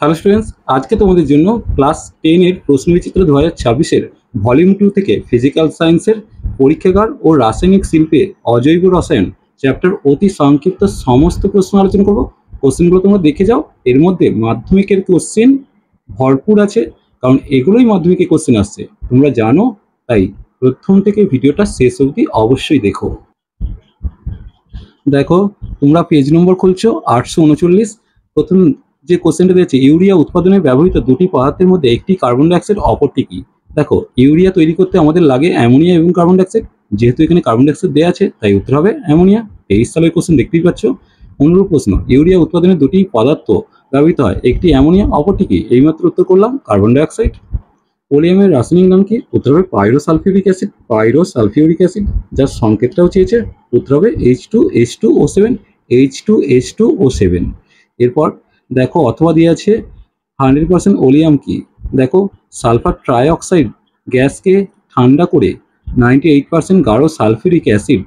Hello students, আজকে তোমাদের জন্য ক্লাস 10 এর প্রশ্নবিচিত্র 2026 এর ভলিউম 2 থেকে ফিজিক্যাল সায়েন্সের পরীক্ষাগার ও রাসায়নিক শিল্পে অজৈব রসায়ন চ্যাপ্টার অতি সংক্ষিপ্ত সমস্ত প্রশ্ন আলোচনা করব। কোশ্চেনগুলো তোমরা দেখে যাও। এর মধ্যে মাধ্যমিকের কোশ্চেন ভরপুর আছে, কারণ এগুলোই মাধ্যমিকের কোশ্চেন আসছে, তোমরা জানো। তাই প্রথম থেকে ভিডিওটা শেষ অবধি অবশ্যই দেখো। দেখো, তোমরা পেজ নম্বর খুলছো 839। প্রথম যে কোশ্চেনটা দিয়েছে, ইউরিয়া উৎপাদনে ব্যবহৃত দুটি পদার্থের মধ্যে একটি কার্বন ডাইঅক্সাইড, অপরটি কি? দেখো, ইউরিয়া তৈরি করতে আমাদের লাগে অ্যামোনিয়া এবং কার্বন ডাইঅক্সাইড। যেহেতু এখানে কার্বন ডাইঅক্সাইড দেওয়া আছে, তাই উত্তর হবে অ্যামোনিয়া। 23 সালের কোশ্চেন দেখতেই পাচ্ছ। অনুরূপ প্রশ্ন, ইউরিয়া উৎপাদনে দুটি পদার্থ ব্যবহৃত হয়, একটি অ্যামোনিয়া, অপরটি কি? এইমাত্র উত্তর করলাম কার্বন ডাইঅক্সাইড। পোলিয়ামের রাসায়নিক নাম কি? উত্তর হবে পাইরোসালফিউরিক অ্যাসিড, পাইরোসালফিউরিক অ্যাসিড। যার সংকেতটাও চেয়েছে, উত্তর হবে H2H2O7, H2H2O7। এরপর দেখো, অথবা দিয়ে আছে 100% ওলিয়াম কি? দেখো, সালফার ট্রাইঅক্সাইড গ্যাসকে ঠান্ডা করে 98% গাঢ় সালফিউরিক অ্যাসিড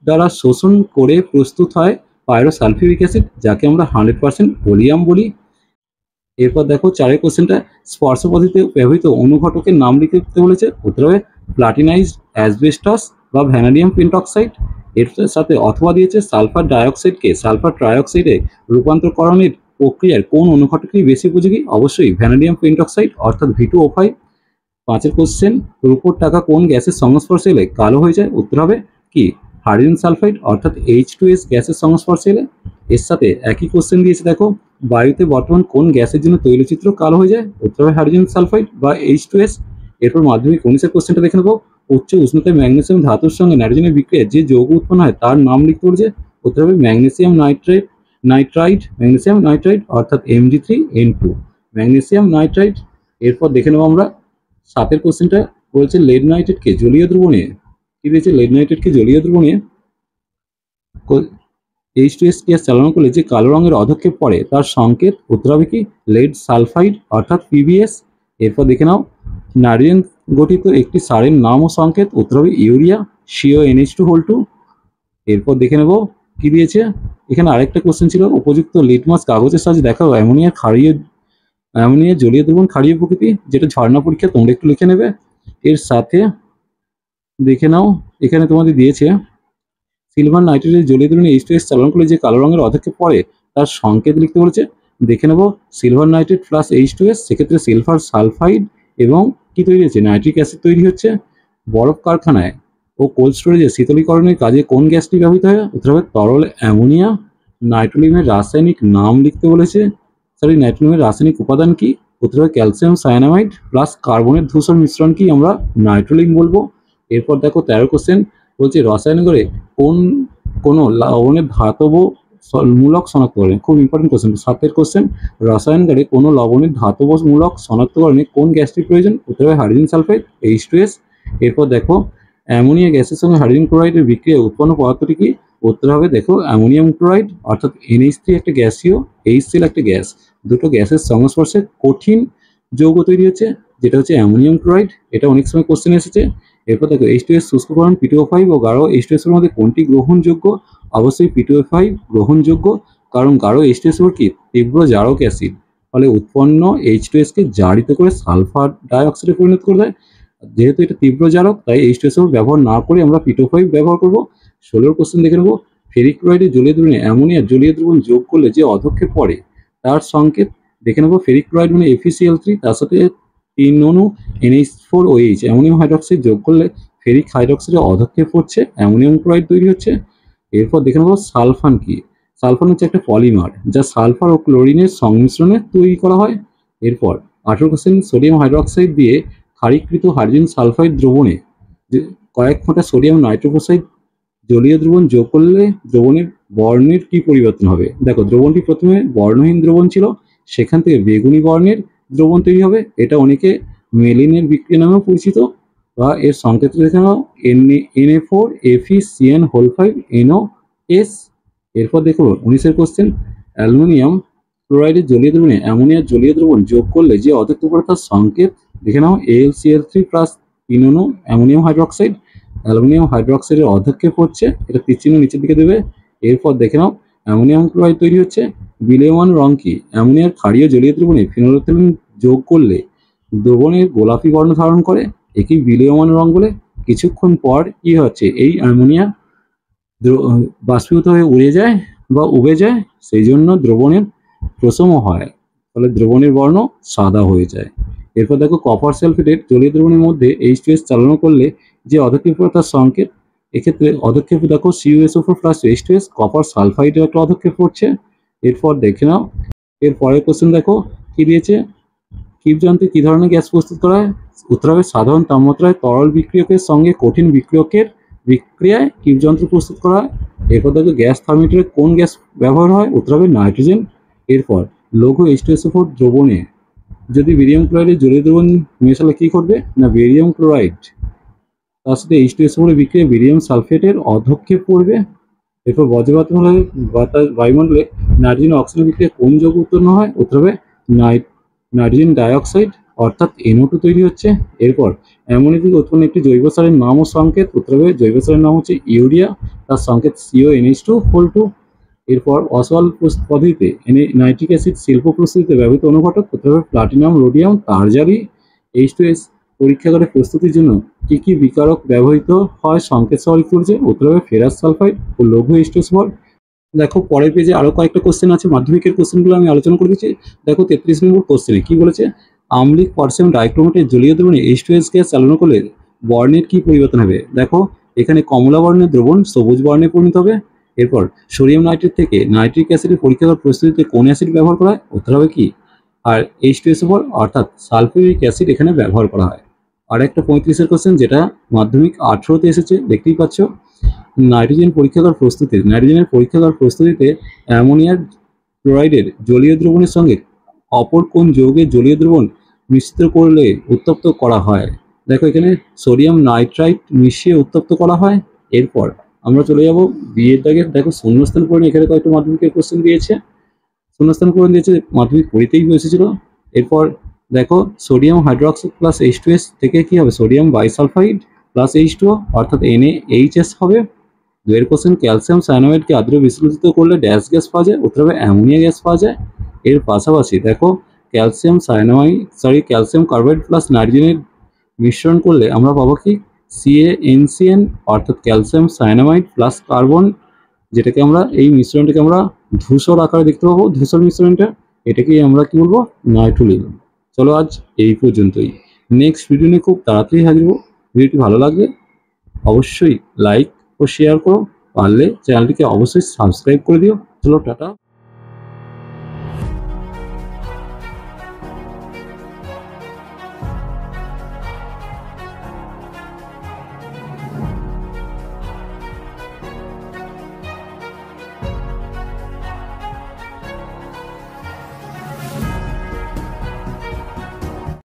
দ্বারা শোষণ করে প্রস্তুত হয় পাইরোসালফিউরিক অ্যাসিড, যাকে আমরা 100% ওলিয়াম বলি। এরপর দেখো, চারের কোশ্চেনটা, স্পর্শ পদ্ধতিতে ব্যবহৃত অনুঘটকের নাম লিখতে বলেছে। উত্তর হবে প্লাটিনাইজড অ্যাসবেস্টস বা ভ্যানাডিয়াম পেন্টক্সাইড। এর সাথে অথবা দিয়েছে, সালফার ডাইঅক্সাইডকে সালফার ট্রাইঅক্সাইডে রূপান্তরকরণের প্রক্রিয়ার কোন অনুঘটকটি বেশি উপযোগী? অবশ্যই ভ্যানাডিয়াম পেন্টক্সাইড অর্থাৎ V2O5। পাঁচের কোশ্চেন, রূপোর টাকা কোন গ্যাসের সংস্পর্শে এলে কালো হয়ে যায়? উত্তর হবে কি? হাইড্রোজেন সালফাইড অর্থাৎ H2S গ্যাসের সংস্পর্শে এলে। এর সাথে একই কোশ্চেন দিয়েছে, দেখো, বায়ুতে বর্তমান কোন গ্যাসের জন্য তৈলচিত্র কালো হয়ে যায়? উত্তর হবে হাইড্রোজেন সালফাইড বা H2S। এরপর মাধ্যমিক 19-এর কোশ্চেনটা দেখে নেবো। উচ্চ উষ্ণতায় ম্যাগনেসিয়াম ধাতুর সঙ্গে নাইট্রোজেনের বিক্রিয়ায় যে যৌগ উৎপন্ন হয় তার নাম লিখতে বলেছে। উত্তর হবে ম্যাগনেসিয়াম নাইট্রাইট অর্থাৎ Mg3N2, ম্যাগনেসিয়াম নাইট্রাইট। এরপর দেখে নেবো আমরা 7-এর কোশ্চেনটা, বলছে লেড নাইট্রেটকে জলীয় দ্রবণে কি দিয়েছে? লেড নাইট্রেটকে জলীয় দ্রবণে H2S গ্যাস চালনা করলে যে কালো রঙের অধক্ষেপ পড়ে তার সংকেত। উত্তর হবে কি? লেড সালফাইড অর্থাৎ PbS। এরপর দেখে নাও, নাইট্রোজেন গঠিত একটি সারের নাম ও সংকেত। উত্তর হবে ইউরিয়া, CONH2 এরপর দেখে নেব কি দিয়েছে। এখানে আরেকটা কোশ্চেন ছিল, উপযুক্ত লিটমাস কাগজের সাহায্যে দেখাও অ্যামোনিয়া জলীয় দ্রবণ ক্ষারীয় প্রকৃতি, যেটা ঝর্ণা পরীক্ষা, তোমরা একটু লিখে নেবে। এর সাথে দেখে নাও, এখানে তোমাদের দিয়েছে সিলভার নাইট্রেটের জলীয় দ্রবণে H2S চালনা করলে যে কালো রঙের অধক্ষেপ পড়ে তার সংকেত লিখতে বলেছে। দেখে নেব, সিলভার নাইট্রেট প্লাস H2S, সেক্ষেত্রে সিলভার সালফাইড এবং কি তৈরি হচ্ছে? নাইট্রিক অ্যাসিড তৈরি হচ্ছে। বরফ কারখানায় ও কোল্ড স্টোরেজে শীতলীকরণের কাজে কোন গ্যাসটি ব্যবহৃত হয়? উত্তর হবে তরল অ্যামোনিয়া। নাইট্রোলিয়ামের রাসায়নিক নাম লিখতে বলেছে। নাইট্রোলিয়ামের রাসায়নিক উপাদান কি? উত্তর হবে ক্যালসিয়াম সায়ানামাইড প্লাস কার্বনের ধূসর মিশ্রণ কি আমরা নাইট্রোলিন বলবো। এরপর দেখো 13 কোশ্চেন, বলছে রসায়নগরে কোন লবণের ধাতব মূলক শনাক্তকরণে, খুব ইম্পর্টেন্ট কোশ্চেন। 7-এর কোশ্চেন, রসায়নগারে কোনো লবণের ধাতব মূলক শনাক্তকরণে কোন গ্যাসটির প্রয়োজন? উত্তর হবে হাইড্রোজেন সালফাইড, H2S। এরপর দেখো, অ্যামোনিয়া গ্যাসের সঙ্গে হাইড্রোজেন ক্লোরাইডের বিক্রিয়ায় উৎপন্ন পদার্থটি কি? উত্তর হবে, দেখো, অ্যামোনিয়াম ক্লোরাইড অর্থাৎ NH3 একটা গ্যাসীয়, HCl একটা গ্যাস। দুটো গ্যাসের সংস্পর্শে কঠিন যৌগ তৈরি হচ্ছে, যেটা হচ্ছে অ্যামোনিয়াম ক্লোরাইড। এটা অনেক সময় কোশ্চেন এসেছে। এরপর দেখো, H2S শুষ্ককরণ P2O5 ও গাঢ় H2S এর মধ্যে কোনটি গ্রহণযোগ্য? অবশ্যই P2O5 গ্রহণযোগ্য, কারণ গাঢ় H2S কি? তীব্র জারক অ্যাসিড, ফলে উৎপন্ন H2S কে জারিত করে সালফার ডাইঅক্সাইডে পরিণত করে দেয়। যেহেতু এটা তীব্র জারক, তাই H2S ব্যবহার না করে আমরা P2O5 ব্যবহার করব। 16-র কোশ্চেন দেখে নেবো, ফেরিক ক্লোরাইডের জলীয় দ্রবণে অ্যামোনিয়ার জলীয় দ্রবণ যোগ করলে যে অধক্ষেপ পড়ে তার সংকেত। দেখে নেবো, ফেরিক ক্লোরাইড মানে FeCl3, তার সাথে 3 অণু NH4OH অ্যামোনিয়াম হাইড্রক্সাইড যোগ করলে ফেরিক হাইড্রক্সাইডের অধক্ষেপ হচ্ছে, অ্যামোনিয়াম ক্লোরাইড তৈরি হচ্ছে। এরপর দেখে নেবো সালফান কি? সালফান হচ্ছে একটা পলিমার, যা সালফার ও ক্লোরিনের সংমিশ্রণে তৈরি করা হয়। এরপর 18 কোশ্চেন, সোডিয়াম হাইড্রক্সাইড দিয়ে ক্ষারীকৃত হাইড্রোজেন সালফাইড দ্রবণে কয়েক ফোঁটা সোডিয়াম নাইট্রোক্সাইড জলীয় দ্রবণ যোগ করলে দ্রবণের বর্ণের কি পরিবর্তন হবে? দেখো, দ্রবণটি প্রথমে বর্ণহীন দ্রবণ ছিল, সেখান থেকে বেগুনি বর্ণের দ্রবণ তৈরি হবে। এটা অনেকে মেলিনের বিক্রিয়া নামেও পরিচিত, বা এর সংকেত দেখে নাও Na4FeCN5NOS। এরপর দেখো 19-এর কোশ্চেন, অ্যালুমিনিয়াম ক্লোরাইডের জলীয় দ্রবণে অ্যামোনিয়ার জলীয় দ্রবণ যোগ করলে যে অধক্ষেপ পড়ে তার সংকেত। দেখে নাও AlCl3 প্লাস 3 অণু অ্যামোনিয়াম হাইড্রক্সাইড, অ্যালুমিনিয়াম হাইড্রক্সাইডের অধক্ষেপ হচ্ছে, এটা তীর চিহ্ন নিচের দিকে দেবে। এরপর দেখে নাও, অ্যামোনিয়াম ক্লোরাইড তৈরি হচ্ছে, বিলেয়মান রং কি? অ্যামোনিয়ার ক্ষারীয় জলীয় দ্রবণে ফেনোলেথলিন যোগ করলে দ্রবণের গোলাপি বর্ণ ধারণ করে, একেই বিলেয়মান রং বলে। কিছুক্ষণ পর কি হচ্ছে, এই অ্যামোনিয়া বাষ্পীভূত হয়ে উড়ে যায় বা উবে যায়, সেই জন্য দ্রবণের প্রশম হয়, ফলে দ্রবণের বর্ণ সাদা হয়ে যায়। এরপর দেখো কপার সালফেটের জলীয় দ্রবণের মধ্যে H2S চালনা করলে যে অধক্ষেপতার সংকেত, এক্ষেত্রে অধক্ষেপ দেখো CuSO4 প্লাস H2S কপার সালফাইডের একটা অধক্ষেপ পড়ছে। এরপর দেখে নাও এর পরের কোশ্চেন দেখো কি দিয়েছে, ক্ষীপযন্ত্রে কি ধরনের গ্যাস প্রস্তুত করা হয়? উত্তর হবে সাধারণ তাপমাত্রায় তরল বিক্রিয়কের সঙ্গে কঠিন বিক্রিয়কের বিক্রিয়ায় ক্ষীপযন্ত্র প্রস্তুত করা হয়। এরপর দেখো গ্যাস থার্মিটারে কোন গ্যাস ব্যবহার হয়? উত্তর হবে নাইট্রোজেন। এরপর লঘু H2SO4 দ্রবণে যদি বেরিয়াম ক্লোরাইডের জলীয় দ্রবণ মেশালে কি করবে না, বেরিয়াম ক্লোরাইড তার সাথে H2SO4 এর বিক্রিয়ায় বেরিয়াম সালফেটের অধক্ষেপ পড়বে। এরপর বজ্রপাত হলে বায়ুমণ্ডলে নাইট্রোজেন অক্সিজেন বিক্রিয়ায় কোন যৌগ উৎপন্ন হয়? উত্তর হবে নাইট্রোজেন ডাইঅক্সাইড অর্থাৎ NO2 তৈরি হচ্ছে। এরপর অ্যামোনিয়া থেকে উৎপন্ন একটি জৈব সারের নাম ও সংকেত, উত্তর হবে জৈব সারের নাম হচ্ছে ইউরিয়া, তার সংকেত CONH2. এরপর অসওয়াল পদ্ধতিতে নাইট্রিক অ্যাসিড শিল্প প্রস্তুতিতে ব্যবহৃত অনুঘটক, উত্তর হবে প্লাটিনাম, রোডিয়াম, তারজারি। H2S পরীক্ষাগারে প্রস্তুতির জন্য কি কি বিকারক ব্যবহৃত হয় সংকেত সহ লিখতে বলেছে? উত্তর হবে ফেরাস সালফাইড ও লঘু H2SO4। দেখো পরের পেজে আরো কয়েকটা কোশ্চেন আছে, মাধ্যমিকের কোশ্চেনগুলো আমি আলোচনা করে দিচ্ছি। দেখো 33 নম্বর কোশ্চেনে কি বলেছে, আম্লিক পটাশিয়াম ডাইক্রোমেটের জলীয় দ্রবণে H2S গ্যাস চালনা করলে বর্ণের কি পরিবর্তন হবে? দেখো এখানে কমলা বর্ণের দ্রবণ সবুজ বর্ণে পরিণত হবে। এরপর সোডিয়াম নাইট্রেট থেকে নাইট্রিক অ্যাসিডের পরীক্ষাগার প্রস্তুতিতে কোন অ্যাসিড ব্যবহার করা হয়? উত্তর হবে কি আর H2SO4 অর্থাৎ সালফিউরিক অ্যাসিড এখানে ব্যবহার করা হয়। আর একটা 35-এর কোশ্চেন যেটা মাধ্যমিক 18তে এসেছে, দেখতেই পাচ্ছ, নাইট্রোজেনের পরীক্ষাগার প্রস্তুতিতে অ্যামোনিয়ার ক্লোরাইডের জলীয় দ্রবণের সঙ্গে অপর কোন যৌগের জলীয় দ্রবণ মিশ্রিত করলে উত্তপ্ত করা হয়? দেখো এখানে সোডিয়াম নাইট্রাইট মিশিয়ে উত্তপ্ত করা হয়। এরপর আমরা চলে যাব বিয়ের দাগে। দেখো শূন্যস্থান পূরণ, এখানে কয়েকটা মাধ্যমিকের কোশ্চেন দিয়েছে, শূন্যস্থান পূরণ দিয়েছে, মাধ্যমিক পরীক্ষাতেই এসেছিল। এরপর দেখো সোডিয়াম হাইড্রোক্সাইড প্লাস H2S থেকে কি হবে, সোডিয়াম বাইসালফাইড প্লাস H2O অর্থাৎ NaHS হবে। দুয়ের কোশ্চেন ক্যালসিয়াম সায়ানাইডকে আদ্র বিশ্লেষিত করলে ড্যাশ গ্যাস পাওয়া যায়? উত্তর হবে অ্যামোনিয়া গ্যাস পাওয়া যায়। এর পাশাপাশি দেখো ক্যালসিয়াম কার্বাইড প্লাস নাইট্রোজেনের মিশ্রণ করলে আমরা পাবো কি CaNCN অর্থাৎ ক্যালসিয়াম সায়ানামাইড প্লাস কার্বন, যেটাকে আমরা এই মিশ্রণটাকে আমরা ধূসর আকারে দেখতে পাবো, ধূসর মিশ্রণটা, এটাকেই আমরা কি বলবো, নাইট্রোলিন। চলো আজ এই পর্যন্তই, নেক্সট ভিডিও নিয়ে খুব তাড়াতাড়ি হাজির হবো। ভিডিওটি ভালো লাগলে অবশ্যই লাইক ও শেয়ার করো, পারলে চ্যানেলটিকে অবশ্যই সাবস্ক্রাইব করে দিও। চলো টাটা।